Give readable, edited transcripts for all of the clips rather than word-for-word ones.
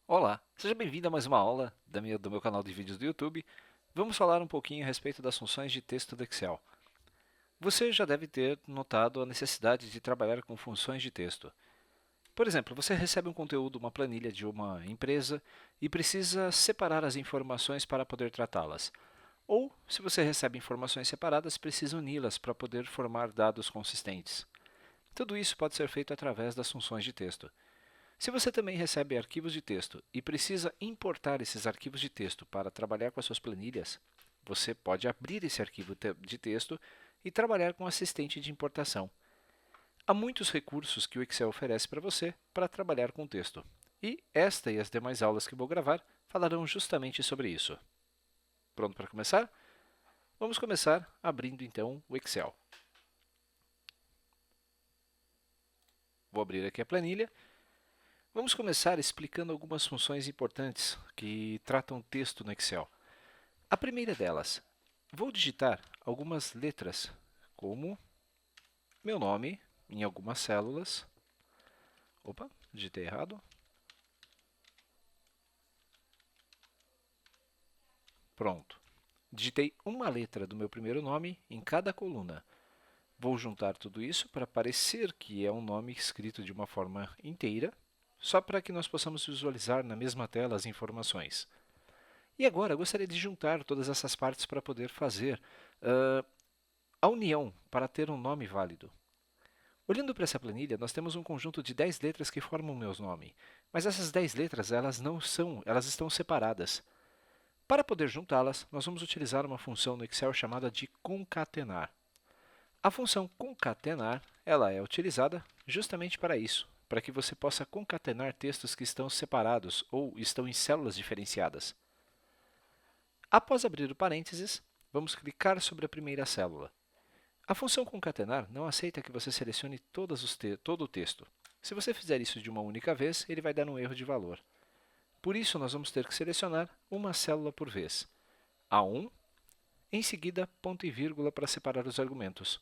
Olá, seja bem-vindo a mais uma aula do meu canal de vídeos do YouTube. Vamos falar um pouquinho a respeito das funções de texto do Excel. Você já deve ter notado a necessidade de trabalhar com funções de texto. Por exemplo, você recebe um conteúdo, uma planilha de uma empresa e precisa separar as informações para poder tratá-las. Ou, se você recebe informações separadas, precisa uni-las para poder formar dados consistentes. Tudo isso pode ser feito através das funções de texto. Se você também recebe arquivos de texto e precisa importar esses arquivos de texto para trabalhar com as suas planilhas, você pode abrir esse arquivo de texto e trabalhar com o assistente de importação. Há muitos recursos que o Excel oferece para você para trabalhar com texto. E esta e as demais aulas que vou gravar falarão justamente sobre isso. Pronto para começar? Vamos começar abrindo então o Excel. Vou abrir aqui a planilha. Vamos começar explicando algumas funções importantes que tratam texto no Excel. A primeira delas, vou digitar algumas letras, como meu nome, em algumas células. Opa, digitei errado. Pronto. Digitei uma letra do meu primeiro nome em cada coluna. Vou juntar tudo isso para parecer que é um nome escrito de uma forma inteira, só para que nós possamos visualizar na mesma tela as informações. E agora, gostaria de juntar todas essas partes para poder fazer a união, para ter um nome válido. Olhando para essa planilha, nós temos um conjunto de 10 letras que formam o meu nome. Mas essas 10 letras, elas estão separadas. Para poder juntá-las, nós vamos utilizar uma função no Excel chamada de concatenar. A função concatenar, ela é utilizada justamente para isso, para que você possa concatenar textos que estão separados ou estão em células diferenciadas. Após abrir o parênteses, vamos clicar sobre a primeira célula. A função concatenar não aceita que você selecione todo o texto. Se você fizer isso de uma única vez, ele vai dar um erro de valor. Por isso, nós vamos ter que selecionar uma célula por vez. A1, em seguida, ponto e vírgula para separar os argumentos.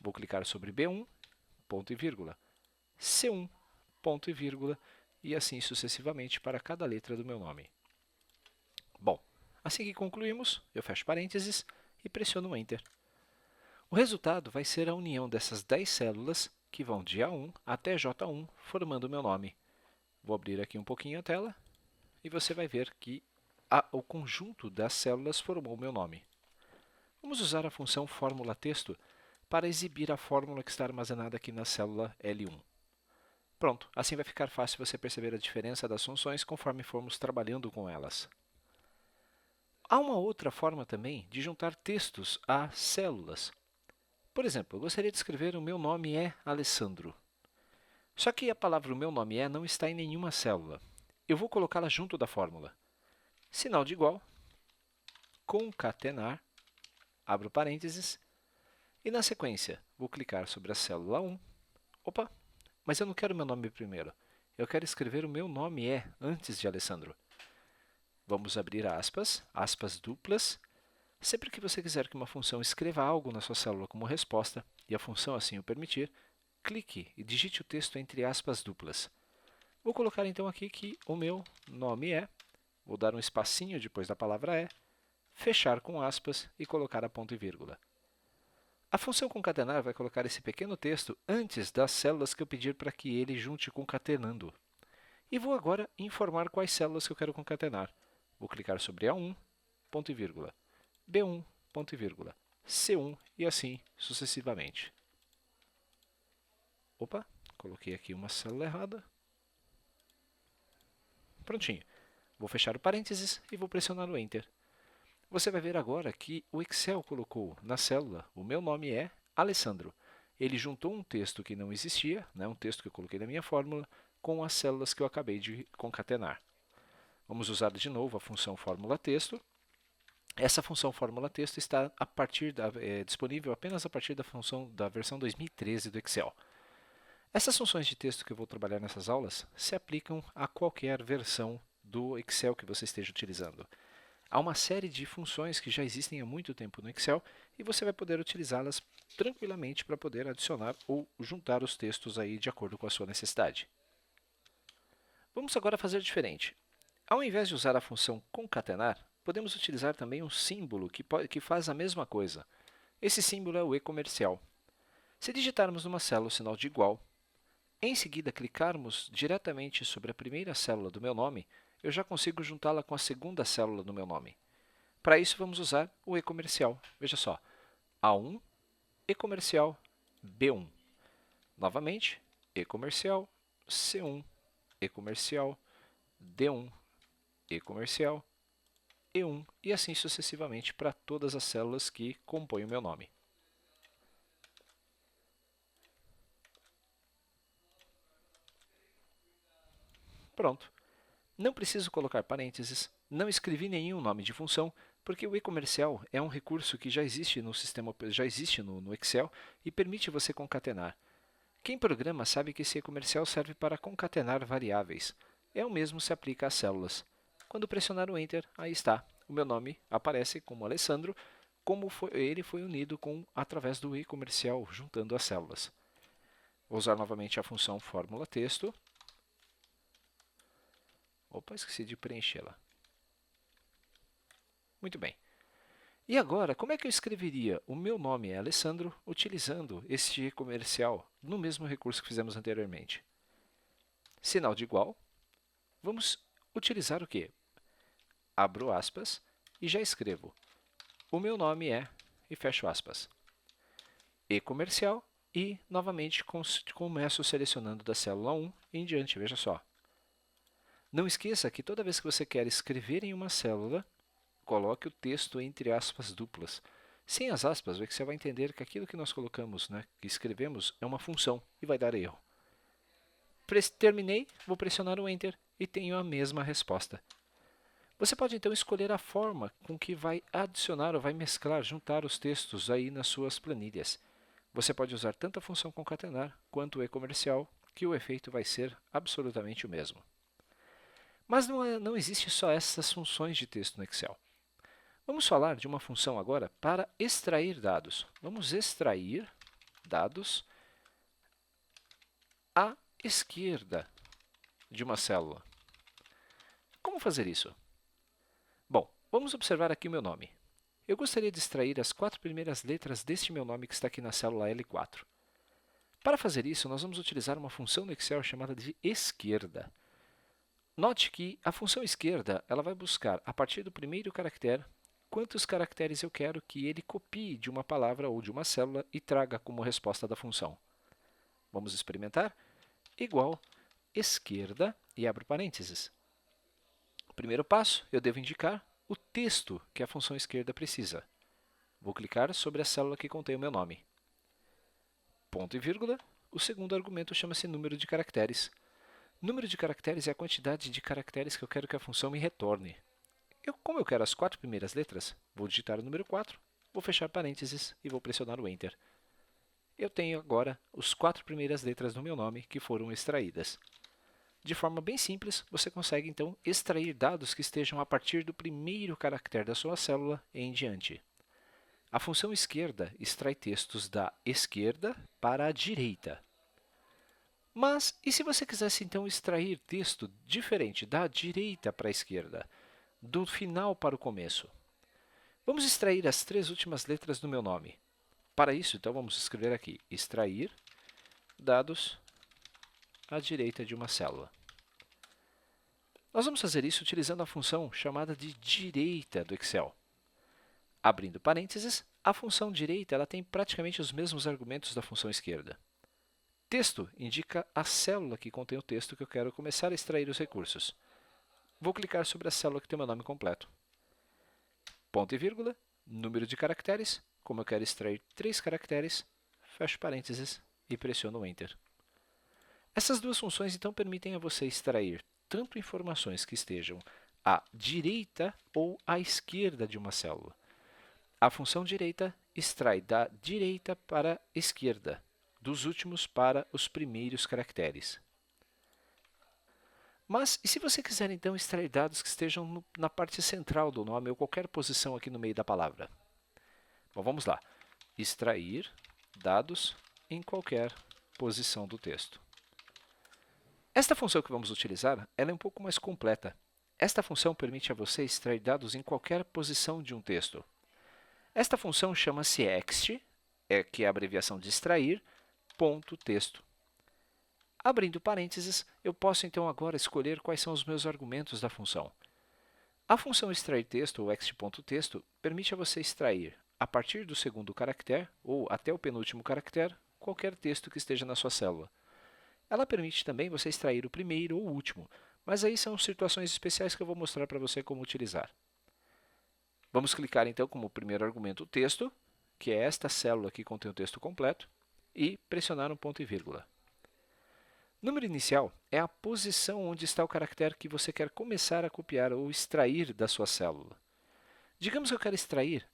Vou clicar sobre B1, ponto e vírgula, C1, ponto e vírgula, e assim sucessivamente para cada letra do meu nome. Bom, assim que concluímos, eu fecho parênteses e pressiono Enter. O resultado vai ser a união dessas 10 células que vão de A1 até J1, formando o meu nome. Vou abrir aqui um pouquinho a tela e você vai ver que o conjunto das células formou o meu nome. Vamos usar a função fórmula texto para exibir a fórmula que está armazenada aqui na célula L1. Pronto, assim vai ficar fácil você perceber a diferença das funções conforme formos trabalhando com elas. Há uma outra forma também de juntar textos a células. Por exemplo, eu gostaria de escrever o meu nome é Alessandro. Só que a palavra o meu nome é não está em nenhuma célula. Eu vou colocá-la junto da fórmula. Sinal de igual, concatenar, abro parênteses, e na sequência vou clicar sobre a célula 1. Opa, mas eu não quero meu nome primeiro. Eu quero escrever o meu nome é antes de Alessandro. Vamos abrir aspas, aspas duplas. Sempre que você quiser que uma função escreva algo na sua célula como resposta, e a função assim o permitir, clique e digite o texto entre aspas duplas. Vou colocar então aqui que o meu nome é, vou dar um espacinho depois da palavra é, fechar com aspas e colocar a ponto e vírgula. A função concatenar vai colocar esse pequeno texto antes das células que eu pedir para que ele junte concatenando. E vou agora informar quais células que eu quero concatenar. Vou clicar sobre A1, ponto e vírgula, B1, ponto e vírgula, C1 e assim sucessivamente. Opa, coloquei aqui uma célula errada. Prontinho. Vou fechar o parênteses e vou pressionar o Enter. Você vai ver agora que o Excel colocou na célula o meu nome é Alessandro. Ele juntou um texto que não existia, um texto que eu coloquei na minha fórmula, com as células que eu acabei de concatenar. Vamos usar de novo a função fórmula texto. Essa função fórmula texto está disponível apenas a partir da versão 2013 do Excel. Essas funções de texto que eu vou trabalhar nessas aulas se aplicam a qualquer versão do Excel que você esteja utilizando. Há uma série de funções que já existem há muito tempo no Excel e você vai poder utilizá-las tranquilamente para poder adicionar ou juntar os textos aí de acordo com a sua necessidade. Vamos agora fazer diferente. Ao invés de usar a função concatenar, podemos utilizar também um símbolo que faz a mesma coisa. Esse símbolo é o e-comercial. Se digitarmos numa célula o sinal de igual, em seguida clicarmos diretamente sobre a primeira célula do meu nome, eu já consigo juntá-la com a segunda célula do meu nome. Para isso, vamos usar o e-comercial. Veja só, A1, e-comercial, B1. Novamente, e-comercial, C1, e-comercial, D1, e-comercial, E1 e assim sucessivamente para todas as células que compõem o meu nome. Pronto. Não preciso colocar parênteses, não escrevi nenhum nome de função, porque o e-comercial é um recurso que já existe no sistema, já existe no Excel e permite você concatenar. Quem programa sabe que esse e-comercial serve para concatenar variáveis. É o mesmo se aplica às células. Quando pressionar o Enter, aí está. O meu nome aparece como Alessandro, como ele foi unido através do e-comercial, juntando as células. Vou usar novamente a função fórmula texto. Opa, esqueci de preenchê-la. Muito bem. E agora, como é que eu escreveria o meu nome é Alessandro utilizando este e-comercial no mesmo recurso que fizemos anteriormente? Sinal de igual. Vamos utilizar o quê? Abro aspas e já escrevo. O meu nome é, e fecho aspas. E-comercial e, novamente, começo selecionando da célula 1 em diante, veja só. Não esqueça que toda vez que você quer escrever em uma célula, coloque o texto entre aspas duplas. Sem as aspas, o Excel vai entender que aquilo que nós colocamos, que escrevemos, é uma função e vai dar erro. Terminei, vou pressionar o Enter e tenho a mesma resposta. Você pode então escolher a forma com que vai adicionar ou vai mesclar, juntar os textos aí nas suas planilhas. Você pode usar tanto a função concatenar quanto o e-comercial, que o efeito vai ser absolutamente o mesmo. Mas não existe só essas funções de texto no Excel. Vamos falar de uma função agora para extrair dados. Vamos extrair dados à esquerda de uma célula. Como fazer isso? Bom, vamos observar aqui o meu nome. Eu gostaria de extrair as 4 primeiras letras deste meu nome que está aqui na célula L4. Para fazer isso, nós vamos utilizar uma função no Excel chamada de esquerda. Note que a função esquerda ela vai buscar, a partir do primeiro caractere, quantos caracteres eu quero que ele copie de uma palavra ou de uma célula e traga como resposta da função. Vamos experimentar? Igual esquerda e abro parênteses. O primeiro passo, eu devo indicar o texto que a função esquerda precisa. Vou clicar sobre a célula que contém o meu nome. Ponto e vírgula. O segundo argumento chama-se número de caracteres. Número de caracteres é a quantidade de caracteres que eu quero que a função me retorne. Como eu quero as 4 primeiras letras, vou digitar o número 4, vou fechar parênteses e vou pressionar o Enter. Eu tenho agora as 4 primeiras letras do meu nome que foram extraídas. De forma bem simples, você consegue então extrair dados que estejam a partir do primeiro caractere da sua célula e em diante. A função esquerda extrai textos da esquerda para a direita. Mas, e se você quisesse então extrair texto diferente da direita para a esquerda, do final para o começo? Vamos extrair as 3 últimas letras do meu nome. Para isso, então, vamos escrever aqui, extrair dados à direita de uma célula. Nós vamos fazer isso utilizando a função chamada de direita do Excel. Abrindo parênteses, a função direita ela tem praticamente os mesmos argumentos da função esquerda. Texto indica a célula que contém o texto que eu quero começar a extrair os recursos. Vou clicar sobre a célula que tem o meu nome completo. Ponto e vírgula, número de caracteres. Como eu quero extrair 3 caracteres, fecho parênteses e pressiono Enter. Essas duas funções, então, permitem a você extrair tanto informações que estejam à direita ou à esquerda de uma célula. A função direita extrai da direita para a esquerda, dos últimos para os primeiros caracteres. Mas, e se você quiser, então, extrair dados que estejam na parte central do nome ou qualquer posição aqui no meio da palavra? Bom, vamos lá. Extrair dados em qualquer posição do texto. Esta função que vamos utilizar, ela é um pouco mais completa. Esta função permite a você extrair dados em qualquer posição de um texto. Esta função chama-se ext, que é a abreviação de extrair, ponto texto. Abrindo parênteses, eu posso então agora escolher quais são os meus argumentos da função. A função extrair texto, ou ext.texto, permite a você extrair, a partir do segundo caractere, ou até o penúltimo caractere, qualquer texto que esteja na sua célula. Ela permite também você extrair o primeiro ou o último, mas aí são situações especiais que eu vou mostrar para você como utilizar. Vamos clicar então como primeiro argumento o texto, que é esta célula que contém o texto completo, e pressionar um ponto e vírgula. Número inicial é a posição onde está o caractere que você quer começar a copiar ou extrair da sua célula. Digamos que eu quero extrair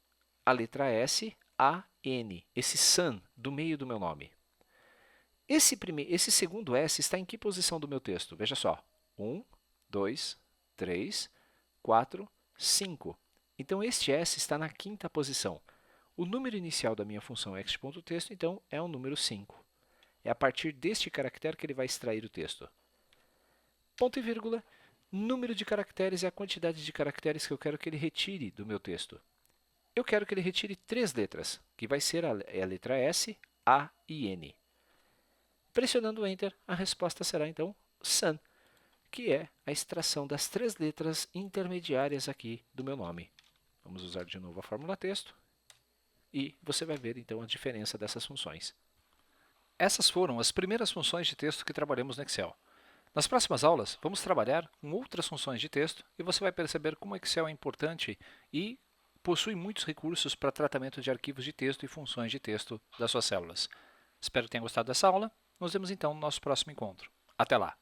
a letra S, A, N, esse SAN do meio do meu nome. Esse segundo S está em que posição do meu texto? Veja só, 1, 2, 3, 4, 5. Então, este S está na quinta posição. O número inicial da minha função ext.texto, então, é o número 5. É a partir deste caractere que ele vai extrair o texto. Ponto e vírgula, número de caracteres é a quantidade de caracteres que eu quero que ele retire do meu texto. Eu quero que ele retire 3 letras, que vai ser a letra S, A e N. Pressionando Enter, a resposta será então SAN, que é a extração das 3 letras intermediárias aqui do meu nome. Vamos usar de novo a fórmula texto e você vai ver então a diferença dessas funções. Essas foram as primeiras funções de texto que trabalhamos no Excel. Nas próximas aulas, vamos trabalhar com outras funções de texto e você vai perceber como o Excel é importante e possui muitos recursos para tratamento de arquivos de texto e funções de texto das suas células. Espero que tenha gostado dessa aula. Nos vemos então no nosso próximo encontro. Até lá!